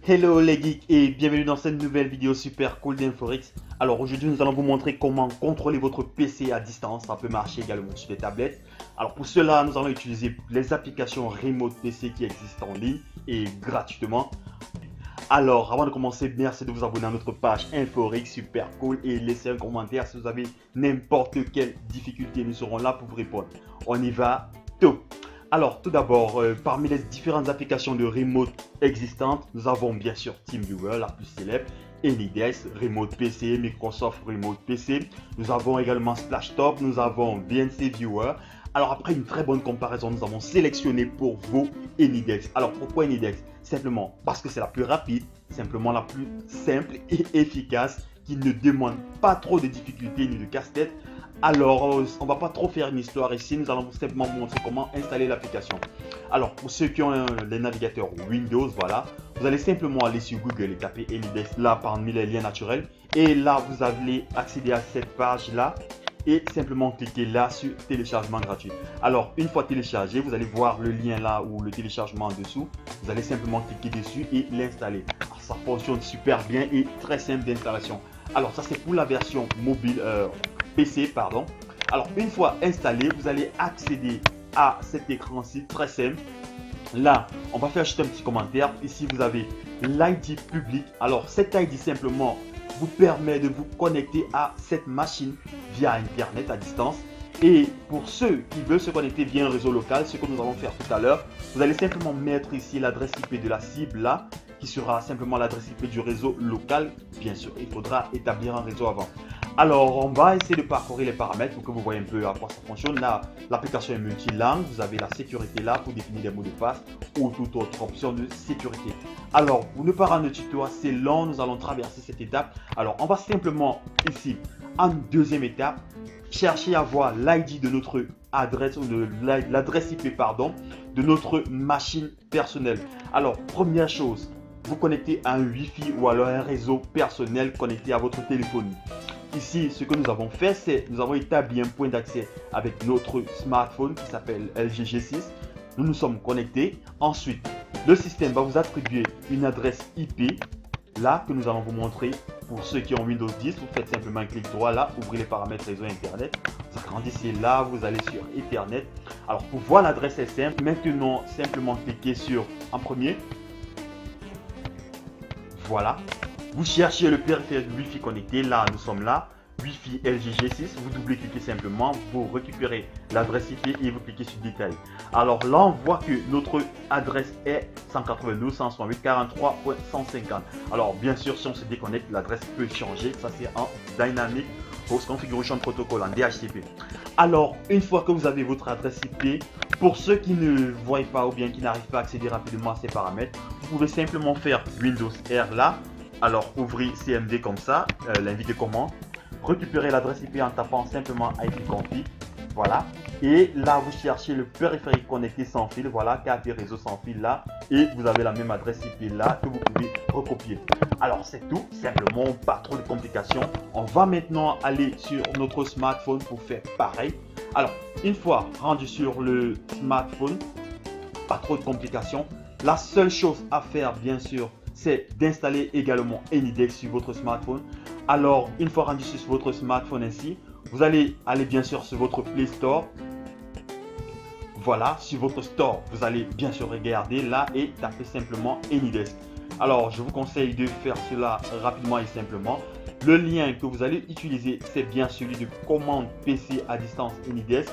Hello les geeks et bienvenue dans cette nouvelle vidéo super cool d'Inforix. Alors aujourd'hui nous allons vous montrer comment contrôler votre PC à distance. Ça peut marcher également sur des tablettes. Alors pour cela nous allons utiliser les applications Remote PC qui existent en ligne et gratuitement. Alors avant de commencer, merci de vous abonner à notre page Inforix super cool et laisser un commentaire si vous avez n'importe quelle difficulté. Nous serons là pour vous répondre. On y va, top. Alors tout d'abord, parmi les différentes applications de remote existantes, nous avons bien sûr TeamViewer, la plus célèbre, AnyDesk, Remote PC, Microsoft Remote PC. Nous avons également Splashtop, nous avons VNC Viewer. Alors après une très bonne comparaison, nous avons sélectionné pour vous AnyDesk. Alors pourquoi AnyDesk? Simplement parce que c'est la plus rapide, simplement la plus simple et efficace, qui ne demande pas trop de difficultés ni de casse-tête. Alors, on va pas trop faire une histoire ici, nous allons simplement vous montrer comment installer l'application. Alors, pour ceux qui ont les navigateurs Windows, voilà, vous allez simplement aller sur Google et taper AnyDesk là parmi les liens naturels. Et là, vous allez accéder à cette page-là et simplement cliquer là sur téléchargement gratuit. Alors, une fois téléchargé, vous allez voir le lien là ou le téléchargement en dessous. Vous allez simplement cliquer dessus et l'installer. Ça fonctionne super bien et très simple d'installation. Alors, ça c'est pour la version mobile. PC, pardon. Alors, une fois installé, vous allez accéder à cet écran-ci très simple. Là, on va faire juste un petit commentaire. Ici, vous avez l'ID public. Alors, cet ID simplement vous permet de vous connecter à cette machine via Internet à distance. Et pour ceux qui veulent se connecter via un réseau local, ce que nous allons faire tout à l'heure, vous allez simplement mettre ici l'adresse IP de la cible là, qui sera simplement l'adresse IP du réseau local. Bien sûr, il faudra établir un réseau avant. Alors, on va essayer de parcourir les paramètres pour que vous voyez un peu à quoi ça fonctionne. Là, l'application est multilingue. Vous avez la sécurité là pour définir les mots de passe ou toute autre option de sécurité. Alors, pour ne pas rendre le tuto assez long, nous allons traverser cette étape. Alors, on va simplement ici, en deuxième étape, chercher à voir l'ID de notre adresse ou de l'adresse IP, pardon, de notre machine personnelle. Alors, première chose, vous connectez à un Wi-Fi ou alors un réseau personnel connecté à votre téléphone. Ici, ce que nous avons fait, c'est nous avons établi un point d'accès avec notre smartphone qui s'appelle LG G6. Nous nous sommes connectés. Ensuite, le système va vous attribuer une adresse IP, là, que nous allons vous montrer. Pour ceux qui ont Windows 10, vous faites simplement un clic droit là, ouvrez les paramètres réseau Internet. Vous agrandissez là, vous allez sur Ethernet. Alors, pour voir l'adresse est simple. Maintenant, simplement cliquez sur en premier. Voilà. Vous cherchez le périphérique Wi-Fi connecté. Là, nous sommes là. Wi-Fi LG G6. Vous doublez-cliquez simplement. Vous récupérez l'adresse IP et vous cliquez sur Détail. Alors là, on voit que notre adresse est 192.168.43.150. Alors, bien sûr, si on se déconnecte, l'adresse peut changer. Ça, c'est en Dynamic Host Configuration Protocol en DHCP. Alors, une fois que vous avez votre adresse IP, pour ceux qui ne voient pas ou bien qui n'arrivent pas à accéder rapidement à ces paramètres, vous pouvez simplement faire Windows R là. Alors, ouvrez CMD comme ça, l'inviter commande. Récupérez l'adresse IP en tapant simplement ipconfig. Voilà. Et là, vous cherchez le périphérique connecté sans fil. Voilà, carte réseau sans fil là. Et vous avez la même adresse IP là que vous pouvez recopier. Alors, c'est tout. Simplement, pas trop de complications. On va maintenant aller sur notre smartphone pour faire pareil. Alors, une fois rendu sur le smartphone, pas trop de complications. La seule chose à faire, bien sûr, c'est d'installer également AnyDesk sur votre smartphone. Alors, une fois rendu sur votre smartphone ainsi, vous allez aller bien sûr sur votre Play Store. Voilà, sur votre store, vous allez bien sûr regarder là et taper simplement AnyDesk. Alors, je vous conseille de faire cela rapidement et simplement. Le lien que vous allez utiliser, c'est bien celui de commande PC à distance AnyDesk.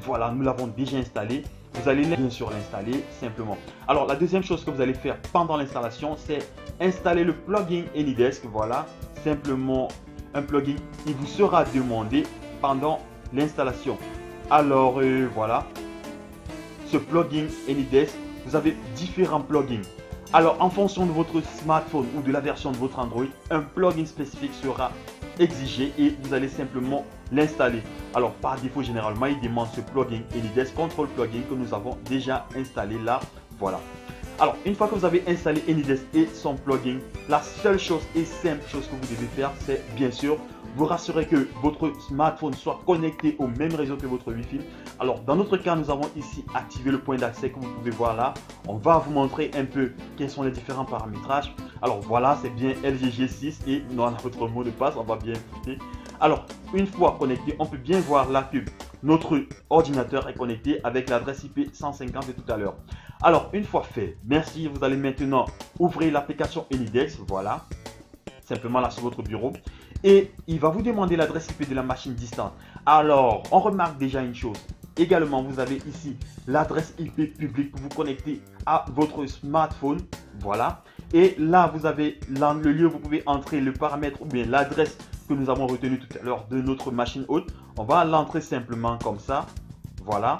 Voilà, nous l'avons déjà installé. Vous allez bien sûr l'installer simplement. Alors, la deuxième chose que vous allez faire pendant l'installation, c'est installer le plugin AnyDesk. Voilà, simplement un plugin qui vous sera demandé pendant l'installation. Alors, voilà, ce plugin AnyDesk, vous avez différents plugins. Alors, en fonction de votre smartphone ou de la version de votre Android, un plugin spécifique sera exigé et vous allez simplement l'installer. Alors, par défaut, généralement, il demande ce plugin AnyDesk Control Plugin que nous avons déjà installé là. Voilà. Alors, une fois que vous avez installé AnyDesk et son plugin, la seule chose et simple chose que vous devez faire, c'est bien sûr vous rassurer que votre smartphone soit connecté au même réseau que votre Wi-Fi. Alors, dans notre cas, nous avons ici activé le point d'accès que vous pouvez voir là. On va vous montrer un peu quels sont les différents paramétrages. Alors voilà, c'est bien LGG6 et notre mot de passe, on va bien écouter. Alors, une fois connecté, on peut bien voir là que notre ordinateur est connecté avec l'adresse IP 150 de tout à l'heure. Alors, une fois fait, merci, vous allez maintenant ouvrir l'application Enidex, voilà, simplement là sur votre bureau. Et il va vous demander l'adresse IP de la machine distante. Alors, on remarque déjà une chose. Également, vous avez ici l'adresse IP publique pour vous connecter à votre smartphone. Voilà. Et là, vous avez le lieu où vous pouvez entrer le paramètre ou bien l'adresse que nous avons retenu tout à l'heure de notre machine hôte. On va l'entrer simplement comme ça. Voilà.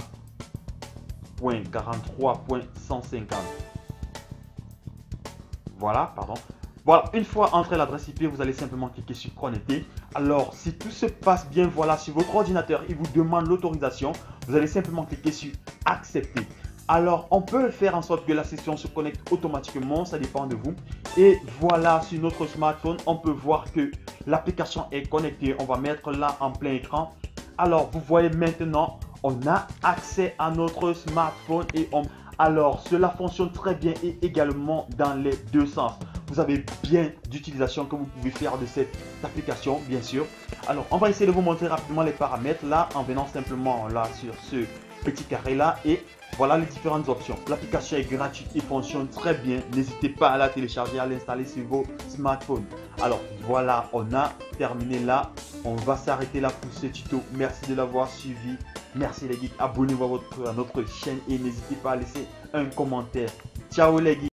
.43.150. Voilà, pardon. Voilà, une fois entré l'adresse IP, vous allez simplement cliquer sur connecter. Alors, si tout se passe bien, voilà, sur votre ordinateur, il vous demande l'autorisation. Vous allez simplement cliquer sur accepter. Alors, on peut faire en sorte que la session se connecte automatiquement, ça dépend de vous. Et voilà, sur notre smartphone, on peut voir que l'application est connectée. On va mettre là en plein écran. Alors, vous voyez maintenant, on a accès à notre smartphone et alors, cela fonctionne très bien et également dans les deux sens. Vous avez bien d'utilisation que vous pouvez faire de cette application, bien sûr. Alors, on va essayer de vous montrer rapidement les paramètres là, en venant simplement là sur ce petit carré là. Et voilà les différentes options. L'application est gratuite et fonctionne très bien. N'hésitez pas à la télécharger, à l'installer sur vos smartphones. Alors, voilà, on a terminé là. On va s'arrêter là pour ce tuto. Merci de l'avoir suivi. Merci les geeks. Abonnez-vous à notre chaîne et n'hésitez pas à laisser un commentaire. Ciao les geeks.